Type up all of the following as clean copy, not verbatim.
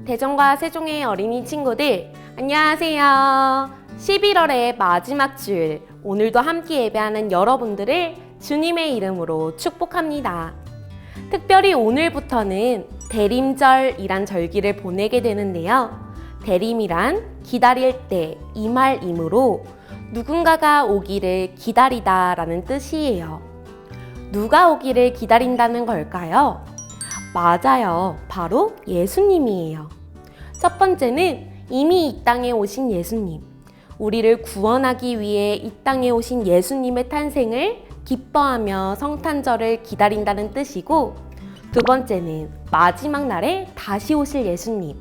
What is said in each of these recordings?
대전과 세종의 어린이 친구들, 안녕하세요. 11월의 마지막 주일, 오늘도 함께 예배하는 여러분들을 주님의 이름으로 축복합니다. 특별히 오늘부터는 대림절이란 절기를 보내게 되는데요. 대림이란 기다릴 때 이 말이므로 누군가가 오기를 기다리다 라는 뜻이에요. 누가 오기를 기다린다는 걸까요? 맞아요. 바로 예수님이에요. 첫 번째는 이미 이 땅에 오신 예수님. 우리를 구원하기 위해 이 땅에 오신 예수님의 탄생을 기뻐하며 성탄절을 기다린다는 뜻이고, 두 번째는 마지막 날에 다시 오실 예수님.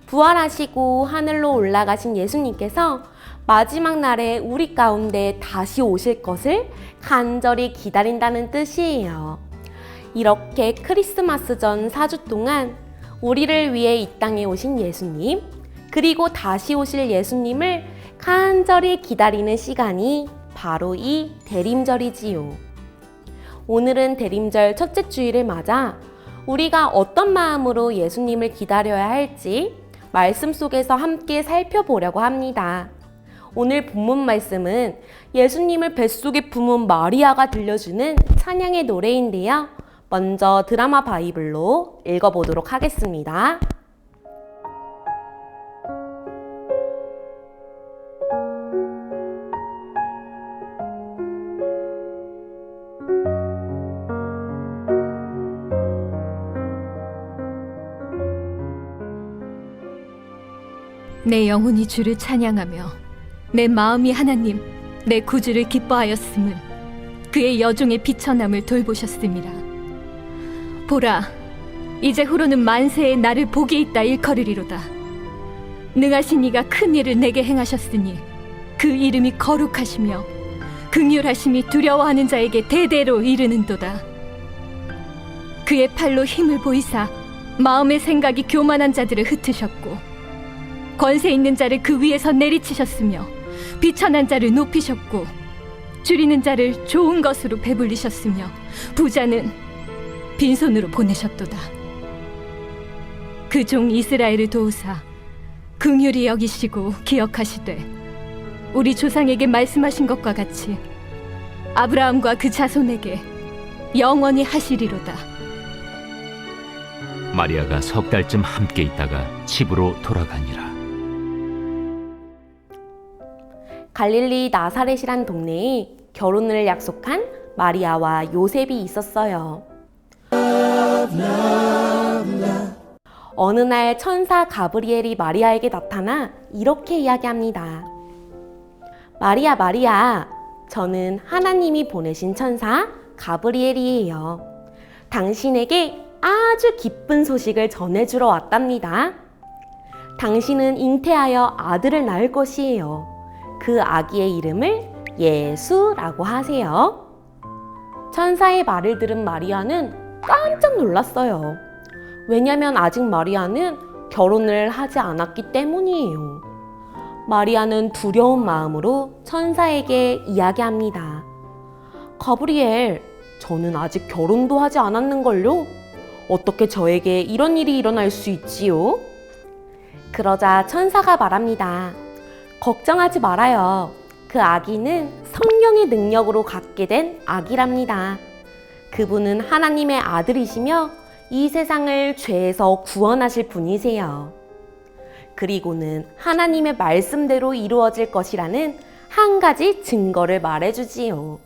부활하시고 하늘로 올라가신 예수님께서 마지막 날에 우리 가운데 다시 오실 것을 간절히 기다린다는 뜻이에요. 이렇게 크리스마스 전 4주 동안 우리를 위해 이 땅에 오신 예수님, 그리고 다시 오실 예수님을 간절히 기다리는 시간이 바로 이 대림절이지요. 오늘은 대림절 첫째 주일을 맞아 우리가 어떤 마음으로 예수님을 기다려야 할지 말씀 속에서 함께 살펴보려고 합니다. 오늘 본문 말씀은 예수님을 뱃속에 품은 마리아가 들려주는 찬양의 노래인데요. 먼저 드라마 바이블로 읽어보도록 하겠습니다. 내 영혼이 주를 찬양하며 내 마음이 하나님 내 구주를 기뻐하였음을 그의 여종의 비천함을 돌보셨음이라. 보라, 이제 후로는 만세에 나를 복이 있다 일컬으리로다. 능하신 이가 큰 일을 내게 행하셨으니 그 이름이 거룩하시며 긍휼하심이 두려워하는 자에게 대대로 이르는도다. 그의 팔로 힘을 보이사 마음의 생각이 교만한 자들을 흩으셨고 권세 있는 자를 그 위에서 내리치셨으며 비천한 자를 높이셨고 줄이는 자를 좋은 것으로 배불리셨으며 부자는 빈손으로 보내셨도다. 그 종 이스라엘을 도우사 긍휼히 여기시고 기억하시되 우리 조상에게 말씀하신 것과 같이 아브라함과 그 자손에게 영원히 하시리로다. 마리아가 석 달쯤 함께 있다가 집으로 돌아가니라. 갈릴리 나사렛이란 동네에 결혼을 약속한 마리아와 요셉이 있었어요. 어느 날 천사 가브리엘이 마리아에게 나타나 이렇게 이야기합니다. 마리아, 마리아, 저는 하나님이 보내신 천사 가브리엘이에요. 당신에게 아주 기쁜 소식을 전해주러 왔답니다. 당신은 잉태하여 아들을 낳을 것이에요. 그 아기의 이름을 예수라고 하세요. 천사의 말을 들은 마리아는 깜짝 놀랐어요. 왜냐면 아직 마리아는 결혼을 하지 않았기 때문이에요. 마리아는 두려운 마음으로 천사에게 이야기합니다. 가브리엘, 저는 아직 결혼도 하지 않았는걸요? 어떻게 저에게 이런 일이 일어날 수 있지요? 그러자 천사가 말합니다. 걱정하지 말아요. 그 아기는 성령의 능력으로 갖게 된 아기랍니다. 그분은 하나님의 아들이시며 이 세상을 죄에서 구원하실 분이세요. 그리고는 하나님의 말씀대로 이루어질 것이라는 한 가지 증거를 말해주지요.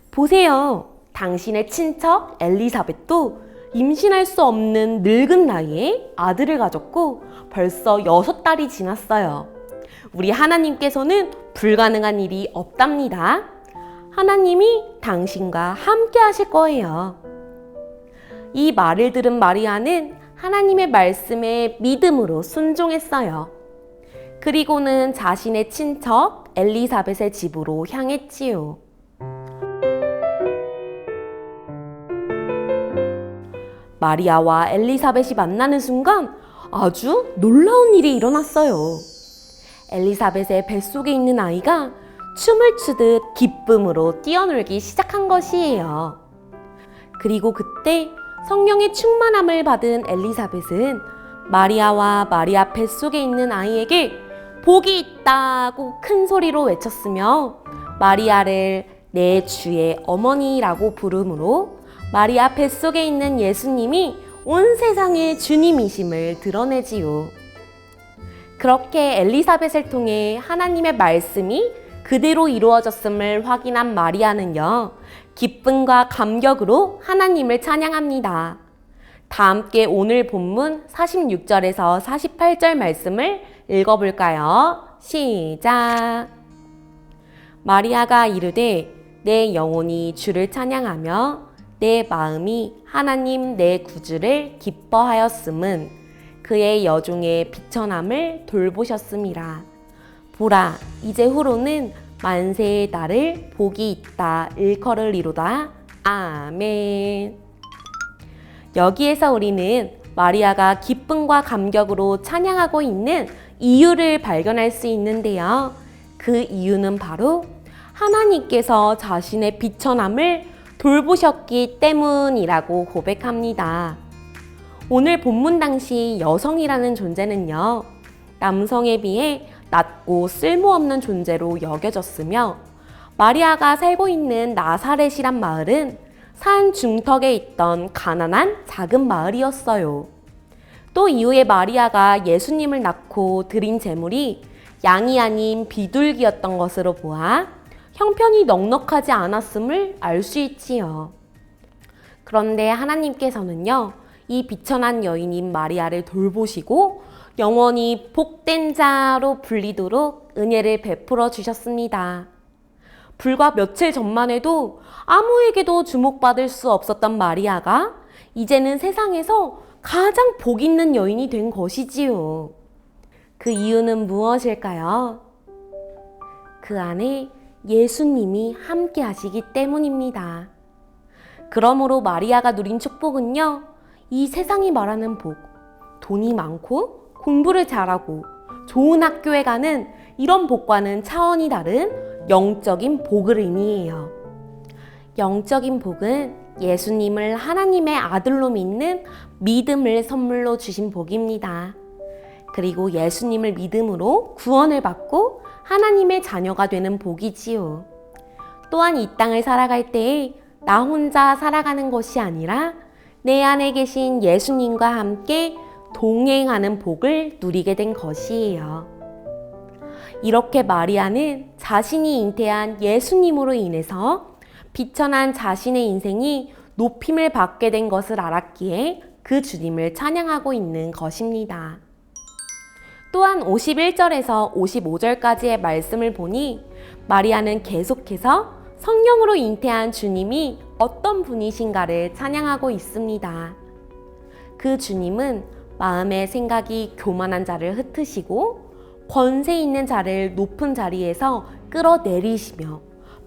보세요. 당신의 친척 엘리사벳도 임신할 수 없는 늙은 나이에 아들을 가졌고 벌써 6달이 지났어요. 우리 하나님께서는 불가능한 일이 없답니다. 하나님이 당신과 함께 하실 거예요. 이 말을 들은 마리아는 하나님의 말씀에 믿음으로 순종했어요. 그리고는 자신의 친척 엘리사벳의 집으로 향했지요. 마리아와 엘리사벳이 만나는 순간 아주 놀라운 일이 일어났어요. 엘리사벳의 뱃속에 있는 아이가 춤을 추듯 기쁨으로 뛰어놀기 시작한 것이에요. 그리고 그때 성령의 충만함을 받은 엘리사벳은 마리아와 마리아 뱃속에 있는 아이에게 복이 있다고 큰 소리로 외쳤으며 마리아를 내 주의 어머니라고 부르므로 마리아 뱃속에 있는 예수님이 온 세상의 주님이심을 드러내지요. 그렇게 엘리사벳을 통해 하나님의 말씀이 그대로 이루어졌음을 확인한 마리아는요, 기쁨과 감격으로 하나님을 찬양합니다. 다 함께 오늘 본문 46절에서 48절 말씀을 읽어볼까요? 시작! 마리아가 이르되 내 영혼이 주를 찬양하며 내 마음이 하나님 내 구주를 기뻐하였음은 그의 여종의 비천함을 돌보셨음이라. 보라, 이제 후로는 만세의 날을 복이 있다 일컬으리로다. 아멘. 여기에서 우리는 마리아가 기쁨과 감격으로 찬양하고 있는 이유를 발견할 수 있는데요. 그 이유는 바로 하나님께서 자신의 비천함을 돌보셨기 때문이라고 고백합니다. 오늘 본문 당시 여성이라는 존재는요, 남성에 비해 낮고 쓸모없는 존재로 여겨졌으며 마리아가 살고 있는 나사렛이란 마을은 산 중턱에 있던 가난한 작은 마을이었어요. 또 이후에 마리아가 예수님을 낳고 드린 제물이 양이 아닌 비둘기였던 것으로 보아 형편이 넉넉하지 않았음을 알 수 있지요. 그런데 하나님께서는요, 이 비천한 여인인 마리아를 돌보시고 영원히 복된 자로 불리도록 은혜를 베풀어 주셨습니다. 불과 며칠 전만 해도 아무에게도 주목받을 수 없었던 마리아가 이제는 세상에서 가장 복 있는 여인이 된 것이지요. 그 이유는 무엇일까요? 그 안에 예수님이 함께 하시기 때문입니다. 그러므로 마리아가 누린 축복은요, 이 세상이 말하는 복, 돈이 많고 공부를 잘하고 좋은 학교에 가는 이런 복과는 차원이 다른 영적인 복을 의미해요. 영적인 복은 예수님을 하나님의 아들로 믿는 믿음을 선물로 주신 복입니다. 그리고 예수님을 믿음으로 구원을 받고 하나님의 자녀가 되는 복이지요. 또한 이 땅을 살아갈 때에 나 혼자 살아가는 것이 아니라 내 안에 계신 예수님과 함께 동행하는 복을 누리게 된 것이에요. 이렇게 마리아는 자신이 잉태한 예수님으로 인해서 비천한 자신의 인생이 높임을 받게 된 것을 알았기에 그 주님을 찬양하고 있는 것입니다. 또한 51절에서 55절까지의 말씀을 보니 마리아는 계속해서 성령으로 잉태한 주님이 어떤 분이신가를 찬양하고 있습니다. 그 주님은 마음의 생각이 교만한 자를 흩으시고 권세 있는 자를 높은 자리에서 끌어내리시며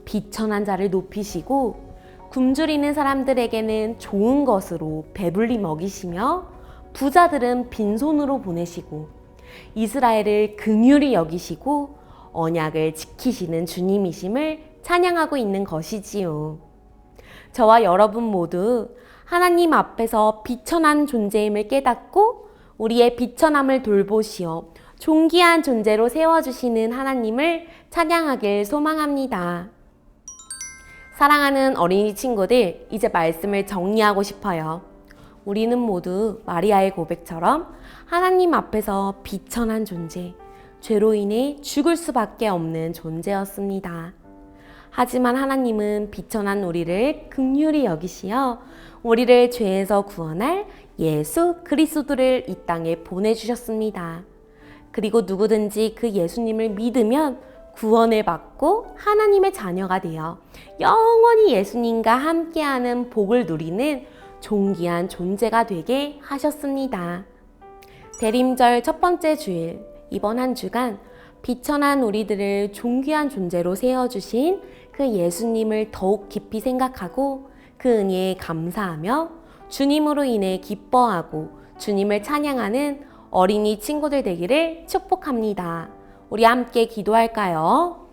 비천한 자를 높이시고 굶주리는 사람들에게는 좋은 것으로 배불리 먹이시며 부자들은 빈손으로 보내시고 이스라엘을 긍휼히 여기시고 언약을 지키시는 주님이심을 찬양하고 있는 것이지요. 저와 여러분 모두 하나님 앞에서 비천한 존재임을 깨닫고 우리의 비천함을 돌보시어 존귀한 존재로 세워주시는 하나님을 찬양하길 소망합니다. 사랑하는 어린이 친구들, 이제 말씀을 정리하고 싶어요. 우리는 모두 마리아의 고백처럼 하나님 앞에서 비천한 존재, 죄로 인해 죽을 수밖에 없는 존재였습니다. 하지만 하나님은 비천한 우리를 긍휼히 여기시어 우리를 죄에서 구원할 예수 그리스도를 이 땅에 보내주셨습니다. 그리고 누구든지 그 예수님을 믿으면 구원을 받고 하나님의 자녀가 되어 영원히 예수님과 함께하는 복을 누리는 존귀한 존재가 되게 하셨습니다. 대림절 첫 번째 주일, 이번 한 주간 비천한 우리들을 존귀한 존재로 세워주신 그 예수님을 더욱 깊이 생각하고 그 은혜에 감사하며 주님으로 인해 기뻐하고 주님을 찬양하는 어린이 친구들 되기를 축복합니다. 우리 함께 기도할까요?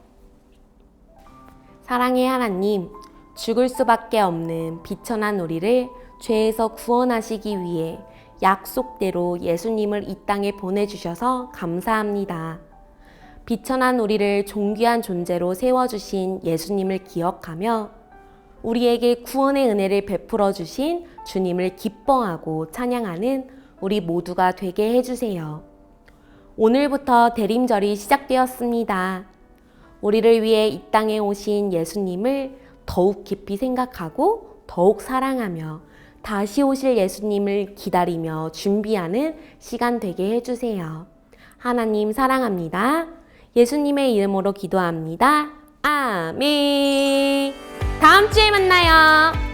사랑의 하나님, 죽을 수밖에 없는 비천한 우리를 죄에서 구원하시기 위해 약속대로 예수님을 이 땅에 보내주셔서 감사합니다. 비천한 우리를 존귀한 존재로 세워주신 예수님을 기억하며 우리에게 구원의 은혜를 베풀어 주신 주님을 기뻐하고 찬양하는 우리 모두가 되게 해주세요. 오늘부터 대림절이 시작되었습니다. 우리를 위해 이 땅에 오신 예수님을 더욱 깊이 생각하고 더욱 사랑하며 다시 오실 예수님을 기다리며 준비하는 시간 되게 해주세요. 하나님 사랑합니다. 예수님의 이름으로 기도합니다. 아멘. 다음 주에 만나요.